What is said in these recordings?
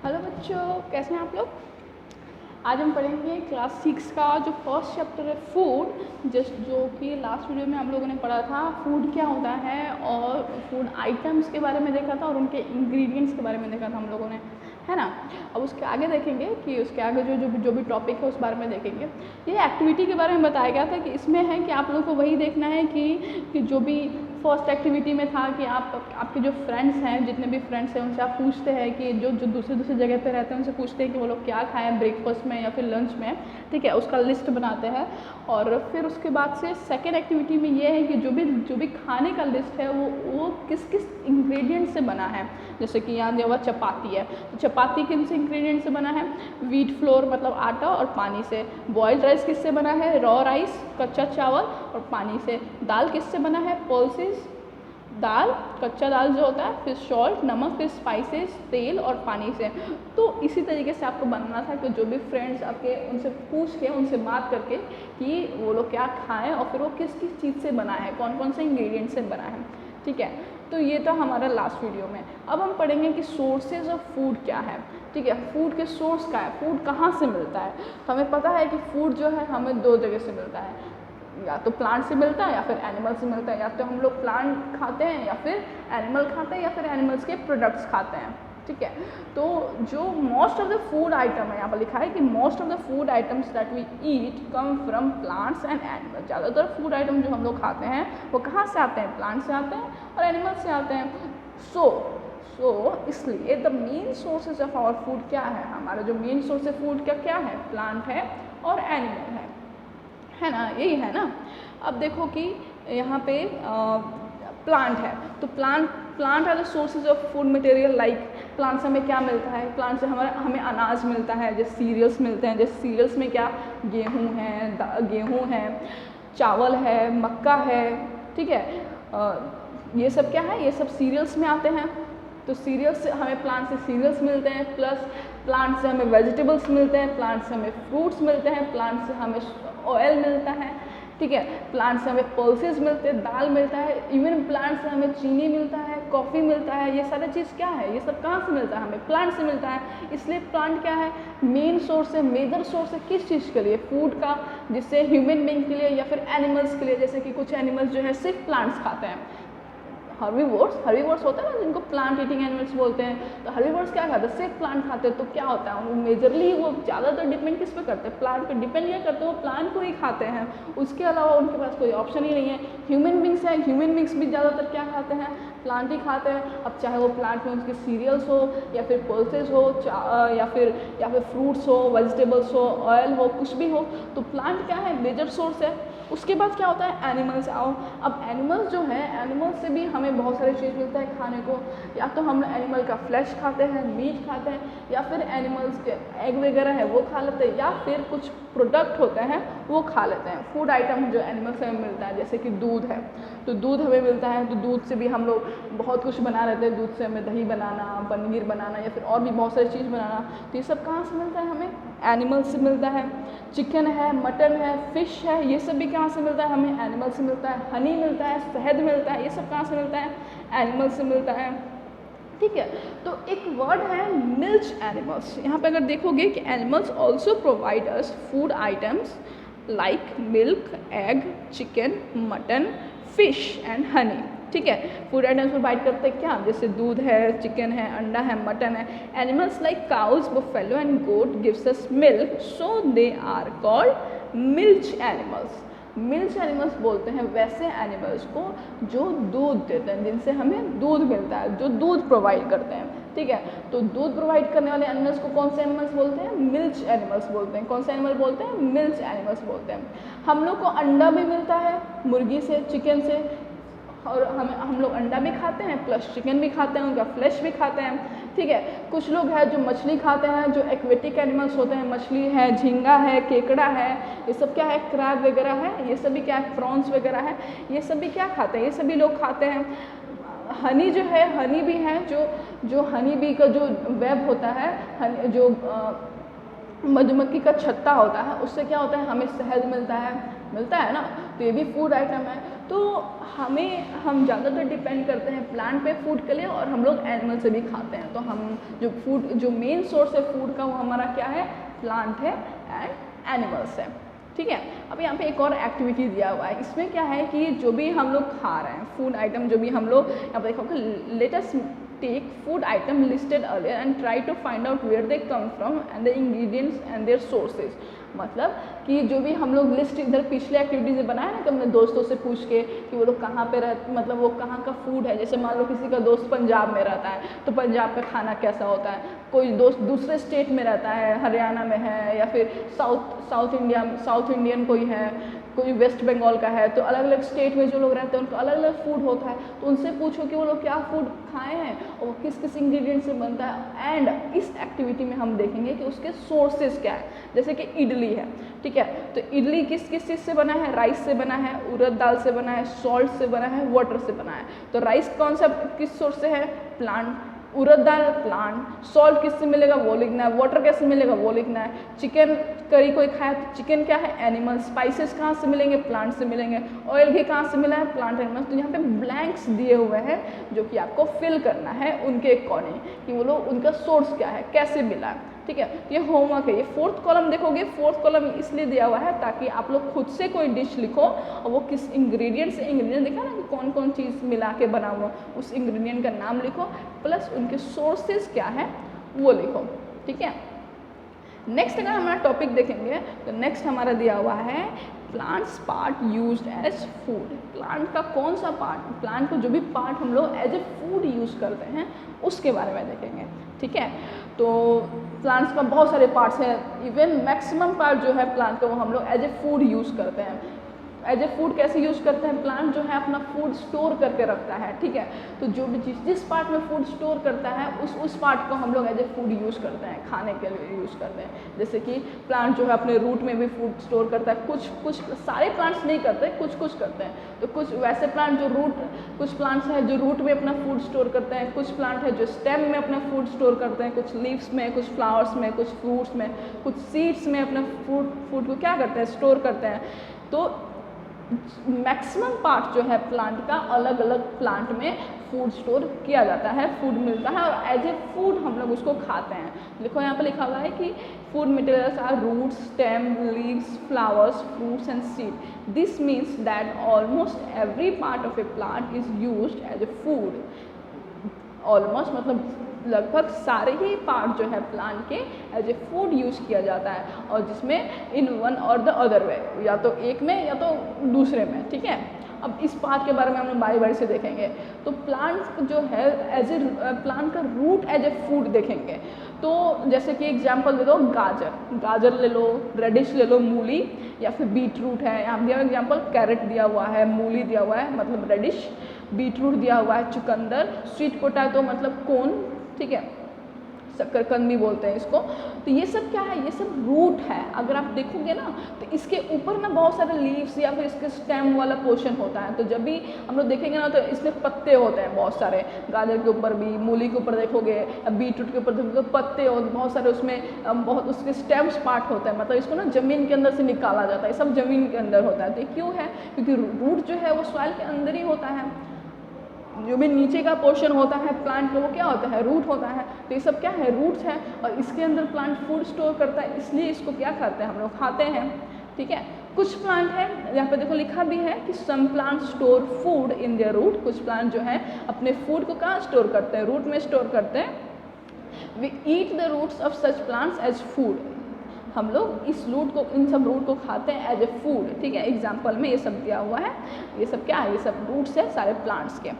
Hello बच्चों, कैसे हैं आप लोग। आज हम पढ़ेंगे क्लास 6 का जो फर्स्ट चैप्टर है फूड, जो कि लास्ट वीडियो में हम लोगों ने पढ़ा था फूड क्या होता है और फूड आइटम्स के बारे में देखा था और उनके इंग्रेडिएंट्स के बारे में देखा था हम लोगों ने, है ना। अब उसके आगे देखेंगे कि उसके आगे जो भी टॉपिक है उस बारे में देखेंगे। ये एक्टिविटी के बारे में बताया गया था कि इसमें है कि आप लोगों को वही देखना है कि जो भी फर्स्ट एक्टिविटी में था कि आपके जो फ्रेंड्स हैं, जितने भी फ्रेंड्स हैं उनसे आप पूछते हैं कि जो दूसरे जगह पे रहते हैं उनसे पूछते हैं कि वो लोग क्या खाएं ब्रेकफास्ट में या फिर लंच में, ठीक है। उसका लिस्ट बनाते हैं और फिर उसके बाद से सेकेंड एक्टिविटी में ये है कि जो भी खाने का लिस्ट है वो किस किस इंग्रेडिएंट से बना है। जैसे कि यहाँ दिया हुआ चपाती है, तो चपाती किन से इंग्रेडिएंट से बना है, व्हीट फ्लोर मतलब आटा और पानी से। बॉइल्ड राइस किससे बना है, रॉ राइस कच्चा चावल और पानी से। दाल किससे बना है, पल्सेस दाल कच्चा दाल जो होता है, फिर सॉल्ट नमक, फिर स्पाइसेस तेल और पानी से। तो इसी तरीके से आपको बनाना था कि जो भी फ्रेंड्स आपके उनसे पूछ के उनसे बात करके कि वो लोग क्या खाएं और फिर वो किस किस चीज़ से बना है, कौन कौन से इंग्रेडिएंट से बना है, ठीक है। तो ये था हमारा लास्ट वीडियो में। अब हम पढ़ेंगे कि सोर्सेज ऑफ फूड क्या है, ठीक है। फूड के सोर्स क्या है, फूड कहाँ से मिलता है। तो हमें पता है कि फूड जो है हमें दो जगह से मिलता है, या तो प्लांट से मिलता है या फिर एनिमल से मिलता है। या तो हम लोग प्लांट खाते हैं या फिर एनिमल खाते हैं या फिर एनिमल्स के प्रोडक्ट्स खाते हैं, ठीक है। तो जो most of the food item है, यहाँ पर लिखा है कि most of the food items that we eat come from plants and animals. ज़्यादातर फूड आइटम जो हम लोग खाते हैं वो कहाँ से आते हैं, प्लांट से आते हैं और एनिमल से आते हैं। सो इसलिए the main sources of our food क्या है, हमारा जो मेन सोर्स है फूड का क्या है, प्लांट है और एनिमल है ना, यही है ना। अब देखो कि यहाँ पे प्लांट है, तो plant are the sources of food material. Like plant से हमें क्या मिलता है, प्लांट से हमें अनाज मिलता है, जैसे सीरियल्स मिलते हैं। जैसे सीरियल्स में क्या, गेहूँ है, चावल है, मक्का है, ठीक है। ये सब क्या है, ये सब सीरियल्स में आते हैं। तो सीरियल्स से हमें प्लांट से सीरियल्स मिलते हैं, प्लस प्लांट से हमें वेजिटेबल्स मिलते हैं, प्लांट से हमें फ्रूट्स मिलते हैं, प्लांट से हमें ऑयल मिलता है, ठीक है। प्लांट से हमें पल्सेस मिलते हैं, दाल मिलता है, इवन प्लांट से हमें चीनी मिलता है, कॉफ़ी मिलता है। ये सारी चीज़ क्या है, ये सब कहाँ से मिलता है, हमें प्लांट से मिलता है। इसलिए प्लांट क्या है, मेन सोर्स है, मेजर सोर्स है किस चीज़ के लिए, फूड का, जिससे ह्यूमन बींग के लिए या फिर एनिमल्स के लिए। जैसे कि कुछ एनिमल्स जो है सिर्फ प्लांट्स खाते हैं, हर्बीवोर्स होता है ना जिनको प्लांट ईटिंग एनिमल्स बोलते हैं। तो हर्बीवोर्स क्या खाते हैं, सिर्फ प्लांट खाते हैं। तो क्या होता है, वो मेजरली वो ज़्यादातर डिपेंड किस पे करते हैं, प्लांट पे डिपेंड नहीं करते, वो प्लांट को ही खाते हैं। उसके अलावा उनके पास कोई ऑप्शन ही नहीं है। ह्यूमन बींग्स हैं, ह्यूमन बींग्स भी ज़्यादातर क्या खाते हैं, प्लांट ही खाते हैं। अब चाहे वो प्लांट में उसके सीरियल्स हो या फिर पल्सेस हो या फिर फ्रूट्स हो, वेजिटेबल्स हो, ऑयल हो, कुछ भी हो, तो प्लांट क्या है, मेजर सोर्स है। उसके बाद क्या होता है, एनिमल्स आओ। अब एनिमल्स जो है, एनिमल्स से भी हमें बहुत सारी चीज़ मिलता है खाने को। या तो हम एनिमल का फ्लैश खाते हैं, मीट खाते हैं, या फिर एनिमल्स के एग वगैरह है वो खा लेते हैं, या फिर कुछ प्रोडक्ट होते हैं वो खा लेते हैं। फूड आइटम जो एनिमल से हमें मिलता है, जैसे कि दूध है, तो दूध हमें मिलता है। तो दूध से भी हम लोग बहुत कुछ बना लेते हैं। दूध से हमें दही बनाना, पनीर बनाना या फिर और भी बहुत सारी चीज़ बनाना। तो ये सब कहाँ से मिलता है, हमें एनिमल से मिलता है। चिकन है, मटन है, फिश है, ये सब भी कहाँ से मिलता है, हमें एनिमल से मिलता है। हनी मिलता है, शहद मिलता है, ये सब कहाँ से मिलता है, एनिमल से मिलता है, ठीक है। तो एक वर्ड है मिल्च एनिमल्स। यहाँ पे अगर देखोगे कि animals also provide us food items like milk, egg, chicken, mutton, fish and honey, ठीक है। फूड आइटम्स प्रोवाइड करते हैं क्या, जैसे दूध है, चिकन है, अंडा है, मटन है। Animals like cows, buffalo and goat gives us milk, so they are called milch animals. Milch animals बोलते हैं वैसे एनिमल्स को जो दूध देते हैं, जिनसे हमें दूध मिलता है, जो दूध प्रोवाइड करते हैं, ठीक है। तो दूध प्रोवाइड करने वाले एनिमल्स को कौन से एनिमल्स बोलते हैं, मिल्च एनिमल्स बोलते हैं। कौन से एनिमल बोलते हैं, मिल्च एनिमल्स बोलते हैं। हम लोग को अंडा भी मिलता है मुर्गी से, चिकन से, और हम लोग अंडा भी खाते हैं प्लस चिकन भी खाते हैं, उनका फ्लैश भी खाते हैं, ठीक है। कुछ लोग हैं जो मछली खाते हैं, जो एक्वेटिक एनिमल्स होते हैं, मछली है, झींगा है, केकड़ा है, ये सब क्या है, क्रैब वगैरह है, ये सभी क्या है, प्रॉन्स वगैरह है, ये सभी क्या खाते हैं, ये सभी लोग खाते हैं। हनी जो है, हनी भी है, जो हनी बी का जो वेब होता है, जो मधुमक्खी का छत्ता होता है, उससे क्या होता है, हमें शहद मिलता है ना। तो ये भी फूड आइटम है। तो हम ज़्यादातर डिपेंड करते हैं प्लांट पे फूड के लिए, और हम लोग एनिमल से भी खाते हैं। तो हम जो मेन सोर्स है फूड का वो हमारा क्या है, प्लांट है एंड एनिमल्स है। ठीक है, अब यहाँ पे एक और एक्टिविटी दिया हुआ है। इसमें क्या है कि जो भी हम लोग खा रहे हैं फूड आइटम, जो भी हम लोग यहाँ पे देखोगे, let us take food item listed earlier and try to find out where they come from and the ingredients and their sources. मतलब कि जो भी हम लोग लिस्ट इधर पिछले एक्टिविटी से बनाया ना कि हमने दोस्तों से पूछ के कि वो लोग कहाँ पे रहते, मतलब वो कहाँ का फूड है। जैसे मान लो किसी का दोस्त पंजाब में रहता है तो पंजाब का खाना कैसा होता है, कोई दोस्त दूसरे स्टेट में रहता है, हरियाणा में है, या फिर साउथ इंडियन कोई है, कोई वेस्ट बंगाल का है, तो अलग अलग स्टेट में जो लोग रहते हैं उनका अलग अलग फूड होता है। तो उनसे पूछो कि वो लोग क्या फूड खाए हैं और वो किस किस इंग्रेडिएंट से बनता है। एंड इस एक्टिविटी में हम देखेंगे कि उसके सोर्सेज क्या है। जैसे कि इडली है, ठीक है, तो इडली किस किस चीज़ से बना है, राइस से बना है, उड़द दाल से बना है, सॉल्ट से बना है, वाटर से बना है। तो राइस कौन सा किस सोर्स से है, प्लांट, उड़द दाल प्लांट, सॉल्ट किससे मिलेगा वो लिखना है, वाटर कैसे मिलेगा वो लिखना है। चिकन करी कोई खाया तो चिकन क्या है, एनिमल। स्पाइसेस कहाँ से मिलेंगे, प्लांट से मिलेंगे। ऑयल घी कहाँ से मिला है, प्लांट एनिमल। तो यहाँ पे ब्लैंक्स दिए हुए हैं जो कि आपको फिल करना है उनके अकॉर्डिंग कि वो लोग उनका सोर्स क्या है, कैसे मिला है। ठीक है, ये होमवर्क है। ये फोर्थ कॉलम देखोगे, फोर्थ कॉलम इसलिए दिया हुआ है ताकि आप लोग खुद से कोई डिश लिखो और वो किस इंग्रेडिएंट से, इंग्रेडिएंट देखा ना कि कौन कौन चीज़ मिला के बना हुआ, उस इंग्रेडिएंट का नाम लिखो प्लस उनके सोर्सेज क्या है वो लिखो। ठीक है, नेक्स्ट अगर हमारा टॉपिक देखेंगे तो नेक्स्ट हमारा दिया हुआ है plants part used as food. Plant का कौन सा पार्ट, प्लांट को जो भी पार्ट हम लोग एज ए फूड यूज़ करते हैं उसके बारे में देखेंगे। ठीक है, तो प्लांट्स का बहुत सारे पार्ट्स हैं, इवन मैक्सिमम पार्ट जो है प्लांट का वो हम लोग एज ए फूड यूज़ करते हैं। एज ए फूड कैसे यूज़ करते हैं, प्लांट जो है अपना फूड स्टोर करके रखता है। ठीक है, तो जो भी जिस पार्ट में फूड स्टोर करता है उस पार्ट को हम लोग एज ए फूड यूज़ करते हैं, खाने के लिए यूज़ करते हैं। जैसे कि प्लांट जो है अपने रूट में भी फूड स्टोर करता है, कुछ सारे प्लांट्स नहीं करते, कुछ करते हैं। तो कुछ वैसे प्लांट जो कुछ प्लांट्स हैं जो रूट में अपना फूड स्टोर करते हैं, कुछ प्लांट है जो स्टेम में अपना फूड स्टोर करते हैं, कुछ लीव्स में, कुछ फ्लावर्स में, कुछ फ्रूट्स में, कुछ सीड्स में अपना फूड को क्या करते हैं, स्टोर करते हैं। तो मैक्सिमम पार्ट जो है प्लांट का अलग अलग प्लांट में फूड स्टोर किया जाता है, फूड मिलता है और एज ए फूड हम लोग उसको खाते हैं। देखो यहाँ पे लिखा हुआ है कि food materials are roots, stem, leaves, flowers, fruits and seed. This means that almost every part of a plant is used as a food. Almost मतलब लगभग सारे ही पार्ट जो है प्लांट के एज ए फूड यूज़ किया जाता है, और जिसमें इन वन और द अदर वे, या तो एक में या तो दूसरे में। ठीक है, अब इस पार्ट के बारे में हम लोग बारी बारी से देखेंगे। तो प्लांट जो है एज ए प्लांट का रूट एज ए फूड देखेंगे। तो जैसे कि एग्जांपल दे दो, गाजर ले लो, रेडिश ले लो, मूली, या फिर बीट रूट है। यहाँ दिया एग्जांपल, कैरेट दिया हुआ है, मूली दिया हुआ है मतलब रेडिश, बीट रूट दिया हुआ है, चुकंदर, स्वीट पोटैटो मतलब कोन, ठीक है, शक्करकंद भी बोलते हैं इसको। तो ये सब क्या है, ये सब रूट है। अगर आप देखोगे ना तो इसके ऊपर ना बहुत सारे लीव्स या फिर इसके स्टेम वाला पोर्शन होता है। तो जब भी हम लोग देखेंगे ना तो इसमें पत्ते होते हैं बहुत सारे, गाजर के ऊपर भी, मूली के ऊपर देखोगे, या बीटरूट के ऊपर देखोगे पत्ते होते बहुत सारे, उसमें बहुत उसके स्टेम्स पार्ट होता है। मतलब इसको ना ज़मीन के अंदर से निकाला जाता है, सब ज़मीन के अंदर होता है। तो ये क्यों है, क्योंकि रूट जो है वो सॉइल के अंदर ही होता है। जो भी नीचे का पोर्शन होता है प्लांट का वो क्या होता है, रूट होता है। तो ये सब क्या है, रूट्स है, और इसके अंदर प्लांट फूड स्टोर करता है, इसलिए इसको क्या करते हैं हम लोग, खाते हैं। ठीक है, कुछ प्लांट है यहाँ पे देखो लिखा भी है कि some plant store food in their root. कुछ प्लांट जो है अपने फूड को कहाँ स्टोर करते हैं, रूट में स्टोर करते हैं। We eat the roots of such plants as food. हम लोग इन सब रूट को खाते हैं एज ए फूड। ठीक है, एग्जाम्पल में ये सब दिया हुआ है। ये सब क्या है, ये सब रूट्स है सारे प्लांट्स के।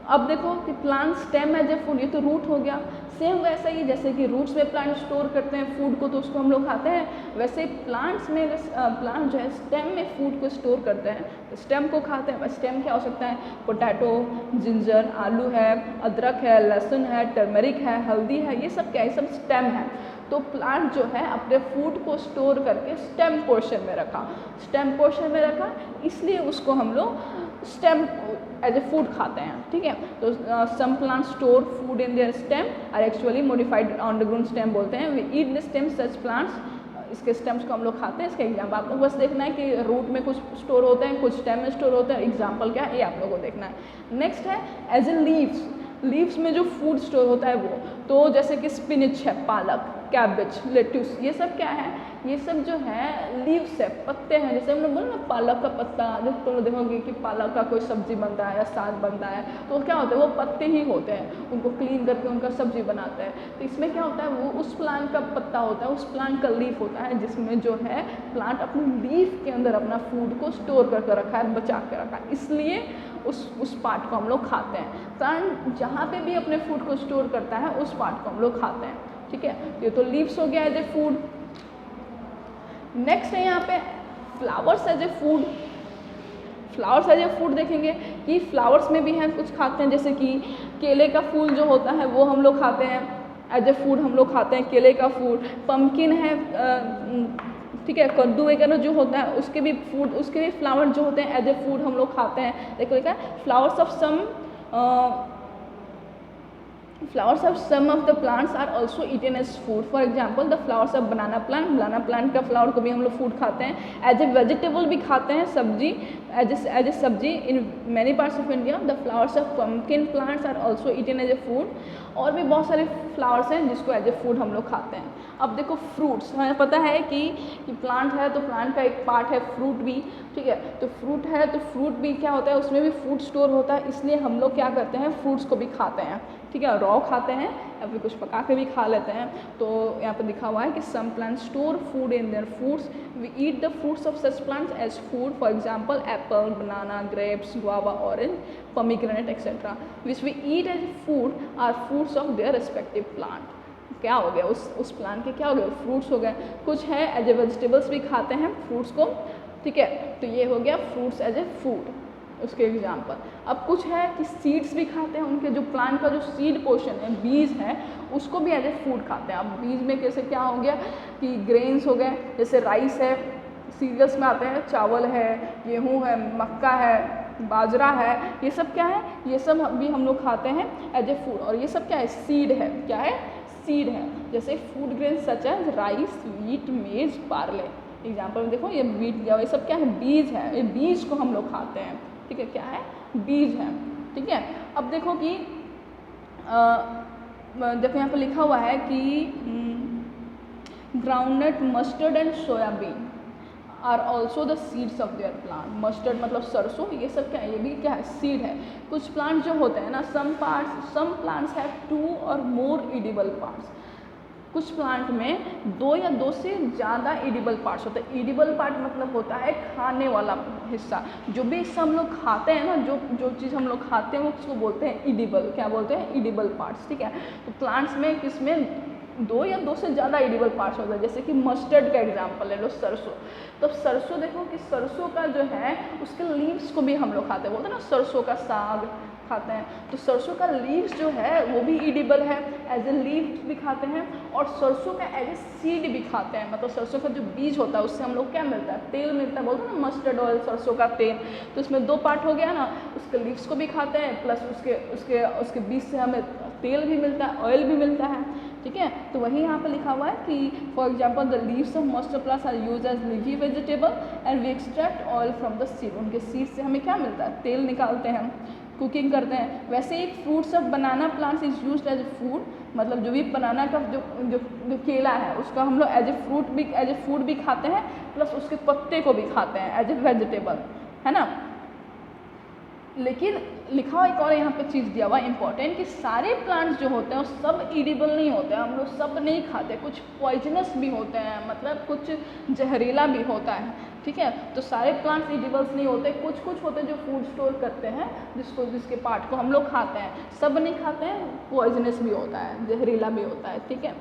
अब देखो कि plant stem as a food, ये तो रूट हो गया। सेम वैसा ही जैसे कि रूट्स में प्लांट स्टोर करते हैं फूड को, तो उसको हम लोग खाते हैं, वैसे प्लांट्स में प्लांट जो है स्टेम में फूड को स्टोर करते हैं, तो स्टेम को खाते हैं। स्टेम क्या हो सकता है, पोटैटो, जिंजर, आलू है, अदरक है, लहसुन है, टर्मरिक है, हल्दी है, ये सब क्या है, सब स्टेम है। तो प्लांट जो है अपने फूड को स्टोर करके स्टेम पोर्शन में रखा, स्टेम पोर्शन में रखा, इसलिए उसको हम लोग स्टेम एज ए फूड खाते हैं। ठीक है, तो some plant store food in their stem are actually modified underground stem बोलते हैं। We eat the stem such plants इसके स्टेम्स को हम लोग खाते हैं। इसका एग्जाम्पल आप लोग बस देखना है कि रूट में कुछ स्टोर होते हैं, कुछ स्टेम में स्टोर होते हैं, एग्जाम्पल क्या है ये आप लोगों को देखना है। नेक्स्ट है एज ए लीव्स, लीव्स में जो फूड स्टोर होता है वो, तो जैसे कि स्पिनिच है, पालक, कैबेज, लेट्यूस, ये सब क्या है, ये सब जो है लीव्स है, पत्ते हैं। जैसे हम लोग बोले ना पालक का पत्ता, जब तुम लोग देखोगे कि पालक का कोई सब्जी बनता है या साग बनता है तो क्या होता है, वो पत्ते ही होते हैं, उनको क्लीन करके उनका सब्जी बनाते हैं। तो इसमें क्या होता है, वो उस प्लांट का पत्ता होता है, उस प्लांट का लीफ होता है, जिसमें जो है प्लांट अपने लीफ के अंदर अपना फूड को स्टोर करके रखा है, बचा के रखा है, इसलिए उस पार्ट को हम लोग खाते हैं। प्लांट जहाँ पे भी अपने फूड को स्टोर करता है उस पार्ट को हम लोग खाते हैं, ठीक है। ये तो लीव्स हो गया एज ए फूड। नेक्स्ट है यहाँ पे flowers as a food. Flowers as a food देखेंगे कि फ्लावर्स में भी हैं कुछ खाते हैं, जैसे कि केले का फूल जो होता है वो हम लोग खाते हैं एज ए फूड, हम लोग खाते हैं केले का फूड। पम्पकिन है, ठीक है, कद्दू वगैरह जो होता है उसके भी फूड, उसके भी फ्लावर जो होते हैं एज ए फूड हम लोग खाते हैं। देखो लिखा है flowers of some of the plants are also eaten as food. For example, the flowers of banana plant का फ्लावर को भी हम लोग फूड खाते हैं। एज ए वेजिटेबल भी खाते हैं, सब्जी, एज ए सब्जी। In many parts of India the flowers of pumpkin plants are also eaten as a food. और भी बहुत सारे फ्लावर्स हैं जिसको एज ए फूड हम लोग खाते हैं। अब देखो फ्रूट्स, हमें पता है कि प्लांट है तो प्लांट का एक पार्ट है फ्रूट भी, ठीक है। तो फ्रूट है तो फ्रूट भी क्या होता है, उसमें भी फूड स्टोर होता है, इसलिए हम लोग क्या करते हैं, फ्रूट्स को भी खाते हैं, ठीक है। रॉ खाते हैं या फिर कुछ पका के भी खा लेते हैं। तो यहाँ पर लिखा हुआ है कि some plant store food in their fruits, we eat the fruits of such plants as food, for example apple, banana, grapes, guava, orange, pomegranate etc. which we eat as food are fruits of their respective plant. क्या हो गया, उस plant के क्या हो गए, fruits हो गए। कुछ है एज ए वेजिटेबल्स भी खाते हैं फ्रूट्स को, ठीक है। तो ये हो गया फ्रूट्स एज ए फूड, उसके एग्जाम्पल। अब कुछ है कि सीड्स भी खाते हैं, उनके जो प्लांट का जो सीड पोर्शन है, बीज है, उसको भी एज ए फूड खाते हैं। अब बीज में कैसे क्या हो गया कि ग्रेन्स हो गए, जैसे राइस है, सीरियल्स में आते हैं, चावल है, गेहूँ है, मक्का है, बाजरा है, ये सब क्या है, ये सब भी हम लोग खाते हैं एज ए फूड। और ये सब क्या है, सीड है, क्या है, सीड है। जैसे food grain such as rice, wheat, maize, barley. Example में देखो ये वीट दिया हुआ, ये सब क्या है, बीज है, ये बीज को हम लोग खाते हैं, ठीक है। क्या है, बीज है, ठीक है। अब देखो कि देखो यहाँ पर लिखा हुआ है कि groundnut, mustard and soybean are also the seeds of their plant. Mustard मतलब सरसों, ये सब क्या है, ये भी क्या है, सीड है। कुछ प्लांट जो होते हैं ना, सम प्लांट्स हैव 2 और मोर एडिबल पार्ट्स। कुछ प्लांट में 2 या 2 से ज़्यादा एडिबल पार्ट्स होते हैं। एडिबल पार्ट मतलब होता है खाने वाला हिस्सा, जो भी हिस्सा हम लोग खाते हैं ना, जो चीज़ हम लोग खाते हैं वो उसको बोलते हैं एडिबल। क्या बोलते हैं, एडिबल पार्ट्स, ठीक है। तो प्लांट्स में किसमें 2 या 2 से ज़्यादा एडिबल पार्ट्स होता है। जैसे कि मस्टर्ड का एग्जांपल ले लो, सरसों। तो सरसों देखो कि सरसों का जो है उसके लीव्स को भी हम लोग खाते हैं, बोलते हैं ना सरसों का साग खाते हैं। तो सरसों का लीव्स जो है वो भी एडिबल है, एज ए लीव्स भी खाते हैं। और सरसों का एज ए सीड भी खाते हैं, मतलब सरसों का जो बीज होता है उससे हम लोग क्या मिलता है, तेल मिलता है, बोलते हैं ना मस्टर्ड ऑयल, सरसों का तेल। तो इसमें 2 पार्ट हो गया ना, उसके लीव्स को भी खाते हैं, प्लस उसके बीज से हमें तेल भी मिलता है, ऑयल भी मिलता है, ठीक है। तो वही यहाँ पे लिखा हुआ है कि for example the leaves of mustard plants are use as leafy vegetable and we extract oil from the seed. उनके सीड से हमें क्या मिलता है, तेल निकालते हैं, कुकिंग करते हैं। वैसे ही fruits of banana plants is used as a food, मतलब जो भी बनाना का जो केला है उसका हम लोग एज ए फूड भी खाते हैं, प्लस उसके पत्ते को भी खाते हैं एज ए वेजिटेबल, है ना। लेकिन लिखा हुआ एक और यहाँ पे चीज़ दिया हुआ इंपॉर्टेंट कि सारे प्लांट्स जो होते हैं वो सब एडिबल नहीं होते हैं, हम लोग सब नहीं खाते, कुछ पॉइजनस भी होते हैं, मतलब कुछ जहरीला भी होता है, ठीक है। तो सारे प्लांट्स एडिबल्स नहीं होते, कुछ होते हैं जो फूड स्टोर करते हैं, जिसके पार्ट को हम लोग खाते हैं, सब नहीं खाते हैं, पॉइजनस भी होता है, जहरीला भी होता है, ठीक है।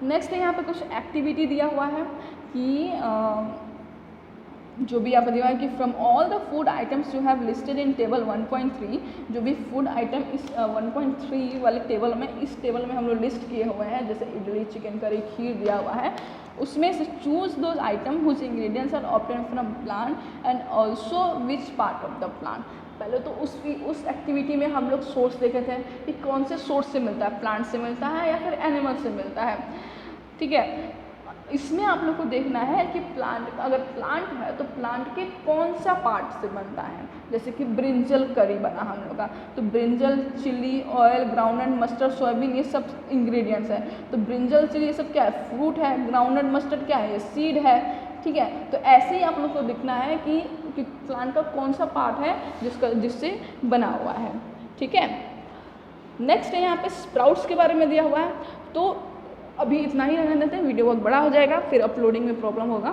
नेक्स्ट यहाँ पे कुछ एक्टिविटी दिया हुआ है कि जो भी आप दिया है कि from all the food items you have listed in table 1.3, जो भी फूड आइटम इस 1.3 वाले टेबल में, इस टेबल में हम लोग लिस्ट किए हुए हैं, जैसे इडली, चिकन करी, खीर दिया हुआ है, उसमें से choose those item whose ingredients are obtained from plant and also which part of the plant. पहले तो उस एक्टिविटी में हम लोग सोर्स देखे थे कि कौन से सोर्स से मिलता है, प्लांट से मिलता है या फिर एनिमल से मिलता है, ठीक है। इसमें आप लोग को देखना है कि प्लांट, अगर प्लांट है तो प्लांट के कौन सा पार्ट से बनता है। जैसे कि ब्रिंजल करी बना हम लोग का, तो brinjal chilli oil groundnut mustard soybean ये सब इंग्रेडिएंट्स है। तो ब्रिंजल चिली ये सब क्या है, फ्रूट है। ग्राउंडनट मस्टर्ड क्या है, ये सीड है। ठीक है, तो ऐसे ही आप लोग को दिखना है कि प्लांट का कौन सा पार्ट है जिससे बना हुआ है। ठीक है, नेक्स्ट है यहाँ पे स्प्राउट्स के बारे में दिया हुआ है। तो अभी इतना ही रहने देते हैं, वीडियो बहुत बड़ा हो जाएगा, फिर अपलोडिंग में प्रॉब्लम होगा।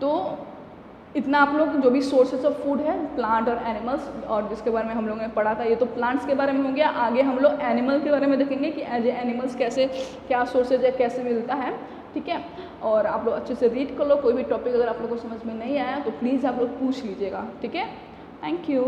तो इतना आप लोग जो भी सोर्सेस ऑफ फूड है प्लांट और एनिमल्स, और जिसके बारे में हम लोगों ने पढ़ा था, ये तो प्लांट्स के बारे में हो गया। आगे हम लोग एनिमल के बारे में देखेंगे कि एज ए एनिमल्स कैसे, क्या सोर्सेज है, कैसे मिलता है। ठीक है, और आप लोग अच्छे से रीड कर लो। कोई भी टॉपिक अगर आप लोग को समझ में नहीं आया तो प्लीज़ आप लोग पूछ लीजिएगा। ठीक है, थैंक यू।